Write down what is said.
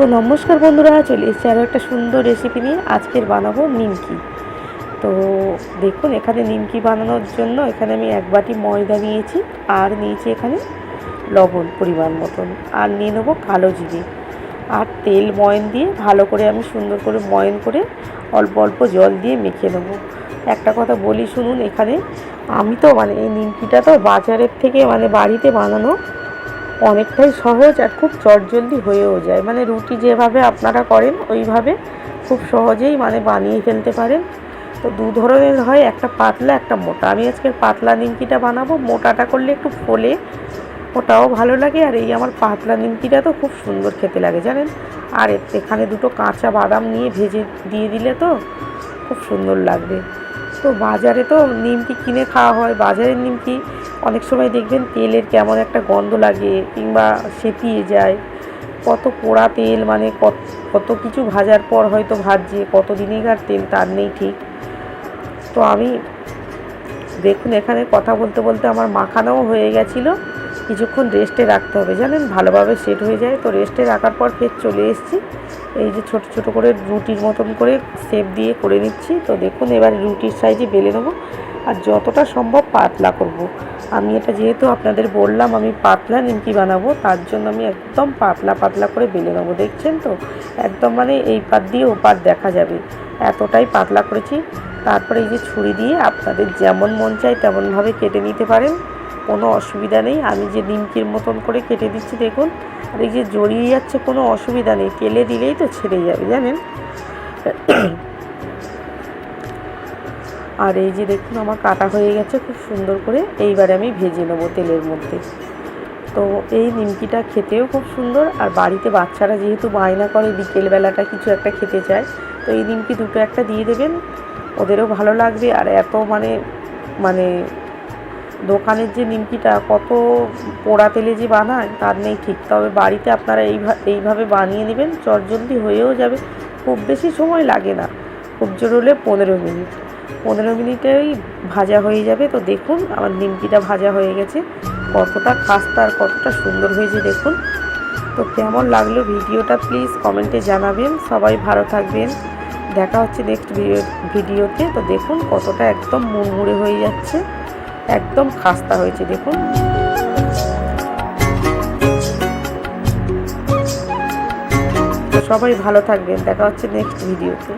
তো নমস্কার বন্ধুরা, চলে এসেছি আরও একটা সুন্দর রেসিপি নিয়ে। আজকের বানাবো নিমকি। তো দেখুন, এখানে নিমকি বানানোর জন্য এখানে আমি 1 বাটি ময়দা নিয়েছি, আর নিয়েছি এখানে লবণ পরিমাণ মতন, আর নিয়ে নেবো কালো জিরে আর তেল। ময়ন দিয়ে ভালো করে আমি সুন্দর করে ময়ন করে অল্প অল্প জল দিয়ে মেখে নেবো। একটা কথা বলি শুনুন, এখানে আমি তো এই নিমকিটা তো বাজারের থেকে বাড়িতে বানানো অনেকটাই সহজ, আর খুব চটজলদি হয়েও যায়। রুটি যেভাবে আপনারা করেন ওইভাবে খুব সহজেই বানিয়ে ফেলতে পারেন। তো 2 ধরনের হয়, একটা পাতলা একটা মোটা। আমি আজকে পাতলা নিমকিটা বানাবো। মোটাটা করলে একটু ফোলে, ওটাও ভালো লাগে। আর এই আমার পাতলা নিমকিটা তো খুব সুন্দর খেতে লাগে জানেন। আর এখানে 2টো কাঁচা বাদাম নিয়ে ভেজে দিয়ে দিলে তো খুব সুন্দর লাগবে। তো বাজারে তো নিমকি কিনে খাওয়া হয়, বাজারের নিমকি অনেক সময় দেখবেন তেলের কেমন একটা গন্ধ লাগে, কিংবা সেঁতিয়ে যায়। কত পোড়া তেল, কত কিছু ভাজার পর হয়তো ভাজছে, কত দিনেকার তেল তার নেই ঠিক। তো আমি দেখুন, এখানে কথা বলতে বলতে আমার মাখানোও হয়ে গেছিলো। কিছুক্ষণ রেস্টে রাখতে হবে জানেন, ভালোভাবে সেট হয়ে যায়। তো রেস্টে রাখার পর ফের চলে এসেছি। এই যে ছোট ছোট করে রুটির মতন করে শেপ দিয়ে করে নিচ্ছি। তো দেখুন, এবার রুটির সাইজে বেলে নেবো, আর যতটা সম্ভব পাতলা করব। আমি এটা যেহেতু আপনাদের বললাম আমি পাতলা নিমকি বানাবো, তার জন্য আমি একদম পাতলা পাতলা করে বেলে নেবো। দেখছেন তো, একদম এই পাত দিয়ে ও পাত দেখা যাবে, এতটাই পাতলা করেছি। তারপরে এই যে ছুরি দিয়ে আপনাদের যেমন মন চায় তেমনভাবে কেটে নিতে পারেন, কোনো অসুবিধা নেই। আমি যে নিমকির মতন করে কেটে দিচ্ছি দেখুন, আর এই যে জড়িয়ে যাচ্ছে কোনো অসুবিধা নেই, তেলে দিলেই তো ছেড়ে যাবে জানেন। আর এই যে দেখুন, আমার কাটা হয়ে গেছে খুব সুন্দর করে। এইবারে আমি ভেজে নেবো তেলের মধ্যে। তো এই নিমকিটা খেতেও খুব সুন্দর, আর বাড়িতে বাচ্চারা যেহেতু বায়না করে বিকেলবেলাটা কিছু একটা খেতে চায়, তো এই নিমকি 2টো একটা দিয়ে দেবেন, ওদেরও ভালো লাগবে। আর এত মানে দোকানের যে নিমকিটা কত পোড়া তেলে যে বানায় তার নেই ঠিক। তবে বাড়িতে আপনারা এইভাবে বানিয়ে নেবেন, চটজলদি হয়েও যাবে, খুব বেশি সময় লাগে না। খুব জোর হলে 15 মিনিট, 15 মিনিটেই ভাজা হয়ে যাবে। তো দেখুন, আমার নিমকিটা ভাজা হয়ে গেছে, কতটা খাস্তা আর কতটা সুন্দর হয়েছে দেখুন। তো কেমন লাগলো ভিডিওটা প্লিজ কমেন্টে জানাবেন। সবাই ভালো থাকবেন, দেখা হচ্ছে নেক্সট ভিডিওতে। তো দেখুন কতটা একদম মুড়মুড়ে হয়ে যাচ্ছে, একদম খাস্তা হয়েছে দেখুন। তো সবাই ভালো থাকবেন, দেখা হচ্ছে নেক্সট ভিডিওতে।